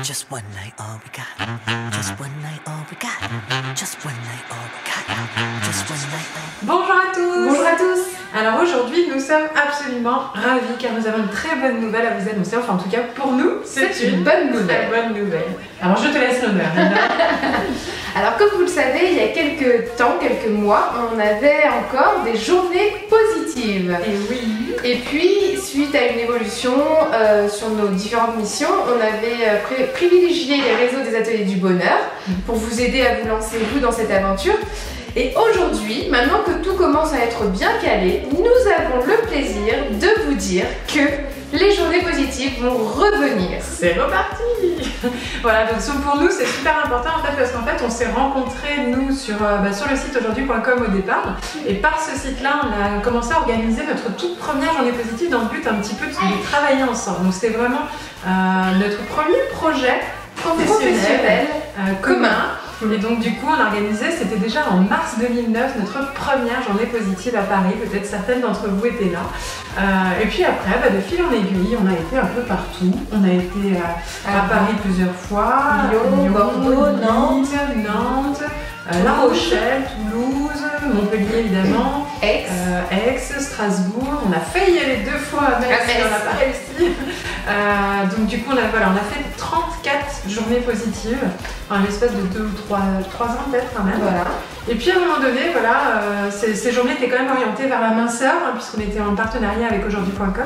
Just one night, all we got. Just one night, all we got. Just one night, all we got. Just one night. Bonjour à tous. Bonjour à tous. Alors aujourd'hui, nous sommes absolument ravis car nous avons une très bonne nouvelle à vous annoncer. Enfin, en tout cas, pour nous, c'est une bonne très bonne nouvelle. Alors, je te laisse l'honneur. Alors, comme vous le savez, il y a quelques mois, on avait encore des journées positives. Et oui. Et puis, suite à une évolution sur nos différentes missions, on avait privilégié les réseaux des ateliers du bonheur pour vous aider à vous lancer, vous, dans cette aventure. Et aujourd'hui, maintenant que tout commence à être bien calé, nous avons le plaisir de vous dire que les journées positives vont revenir. C'est reparti. Voilà, donc pour nous c'est super important en fait parce qu'en fait on s'est rencontrés nous sur le site aujourd'hui.com au départ, et par ce site-là on a commencé à organiser notre toute première journée positive dans le but un petit peu de travailler ensemble. Donc c'était vraiment notre premier projet professionnel commun. Et donc du coup on a organisé, c'était déjà en mars 2009, notre première journée positive à Paris. Peut-être certaines d'entre vous étaient là. Et puis après, de fil en aiguille, on a été un peu partout. On a été à Paris plusieurs fois, Lyon, Bordeaux, Nantes, La Rochelle, Toulouse, Montpellier évidemment, Aix, Strasbourg. On a failli y aller 2 fois à Metz, mais on n'a pas réussi. Donc du coup on a fait 34 journées positives en l'espace de 2 ou 3 ans peut-être quand même. Voilà. Et puis à un moment donné, ces journées étaient quand même orientées vers la minceur, puisqu'on était en partenariat avec aujourd'hui.com.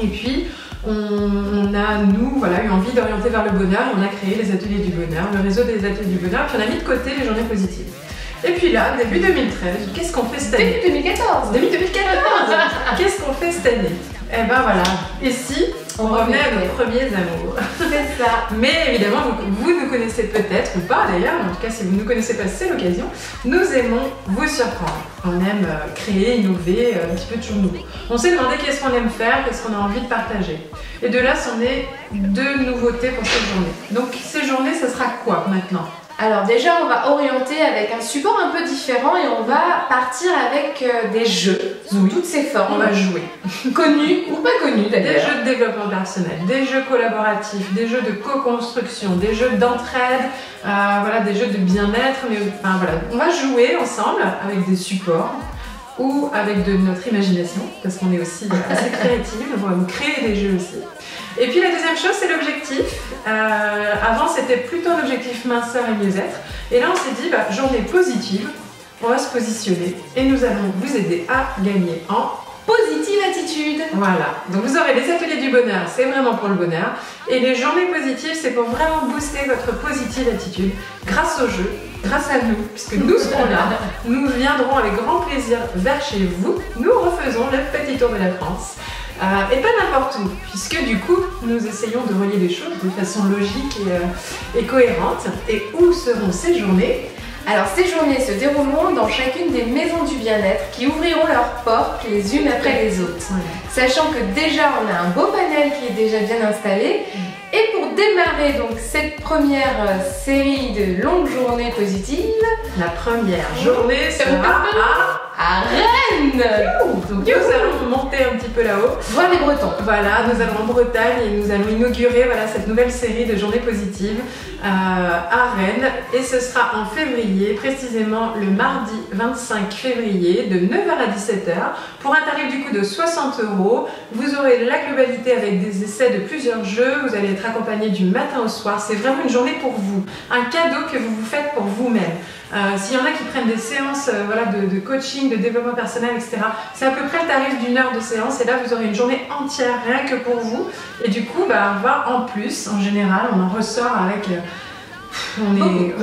Et puis on a eu envie d'orienter vers le bonheur, et on a créé les ateliers du bonheur, le réseau des ateliers du bonheur, puis on a mis de côté les journées positives. Et puis là, début 2013, qu'est-ce qu'on fait cette année? Début 2014. Qu'est-ce qu'on fait cette année? Eh ben voilà, et si on revenait à nos premiers amours? C'est ça. Mais évidemment, vous nous connaissez peut-être, ou pas d'ailleurs, en tout cas si vous ne nous connaissez pas, c'est l'occasion. Nous aimons vous surprendre. On aime créer, innover, un petit peu toujours nouveau. On s'est demandé qu'est-ce qu'on aime faire, qu'est-ce qu'on a envie de partager. Et de là, c'en est 2 nouveautés pour cette journée. Donc ces journées, ça sera quoi maintenant? Alors déjà, on va orienter avec un support un peu différent et on va partir avec des jeux sous toutes ces formes. On va jouer. Connus ou pas connus d'ailleurs. Des jeux de développement personnel, des jeux collaboratifs, des jeux de co-construction, des jeux d'entraide, des jeux de bien-être. On va jouer ensemble avec des supports ou avec de notre imagination, parce qu'on est aussi assez créatifs, on va vous créer des jeux aussi. Et puis la deuxième chose, c'est l'objectif. Avant, c'était plutôt un objectif minceur et mieux-être. Et là, on s'est dit, journée positive, on va se positionner et nous allons vous aider à gagner en positive attitude. Voilà, donc vous aurez les ateliers du bonheur, c'est vraiment pour le bonheur. Et les journées positives, c'est pour vraiment booster votre positive attitude grâce au jeu, grâce à nous, puisque nous serons là. Nous viendrons avec grand plaisir vers chez vous. Nous refaisons le petit tour de la France. Et pas n'importe où, puisque du coup nous essayons de relier les choses de façon logique et cohérente. Et où seront ces journées? Alors ces journées se dérouleront dans chacune des maisons du bien-être qui ouvriront leurs portes les unes après les autres. Sachant que déjà on a un beau panel qui est déjà bien installé. Et pour démarrer donc cette première série de longues journées positives, la première journée sera à Rennes. Donc nous allons monter un petit peu là-haut. Voir les Bretons. Voilà, nous allons en Bretagne et nous allons inaugurer cette nouvelle série de journées positives à Rennes. Et ce sera en février, précisément le mardi 25 février de 9h à 17h. Pour un tarif du coup de 60 €. Vous aurez la globalité avec des essais de plusieurs jeux. Vous allez être accompagné du matin au soir. C'est vraiment une journée pour vous. Un cadeau que vous vous faites pour vous-même. S'il y en a qui prennent des séances de coaching, de développement personnel, etc., c'est à peu près le tarif d'1 heure de séance. Et là, vous aurez une journée entière rien que pour vous. Et du coup, on va en plus, en général, on en ressort avec... on est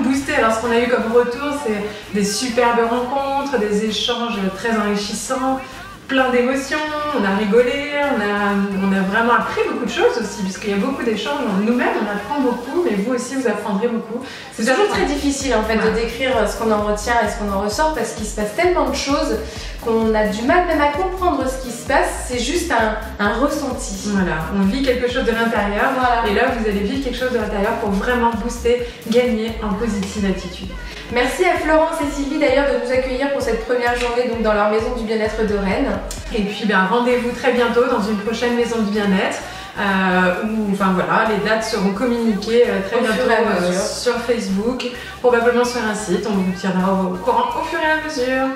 boosté. Alors ce qu'on a eu comme retour, c'est des superbes rencontres, des échanges très enrichissants, plein d'émotions, on a rigolé, on a vraiment appris beaucoup de choses aussi, puisqu'il y a beaucoup d'échanges. Nous-mêmes, on apprend beaucoup, mais vous aussi, vous apprendrez beaucoup. C'est toujours très difficile en fait de décrire ce qu'on en retient et ce qu'on en ressort, parce qu'il se passe tellement de choses qu'on a du mal même à comprendre ce qui se passe. C'est juste un ressenti. Voilà, on vit quelque chose de l'intérieur, et là, vous allez vivre quelque chose de l'intérieur pour vraiment booster, gagner en positive attitude. Merci à Florence et Sylvie d'ailleurs de nous accueillir pour cette première journée donc dans leur maison du bien-être de Rennes. Et puis rendez-vous très bientôt dans une prochaine maison du bien-être. où enfin voilà, les dates seront communiquées très bientôt sur Facebook, probablement sur un site. On vous tiendra au courant au fur et à mesure.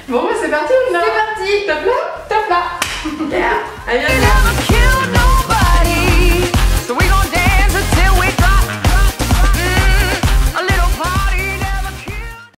Bon, bah c'est parti, on a... C'est parti, top là.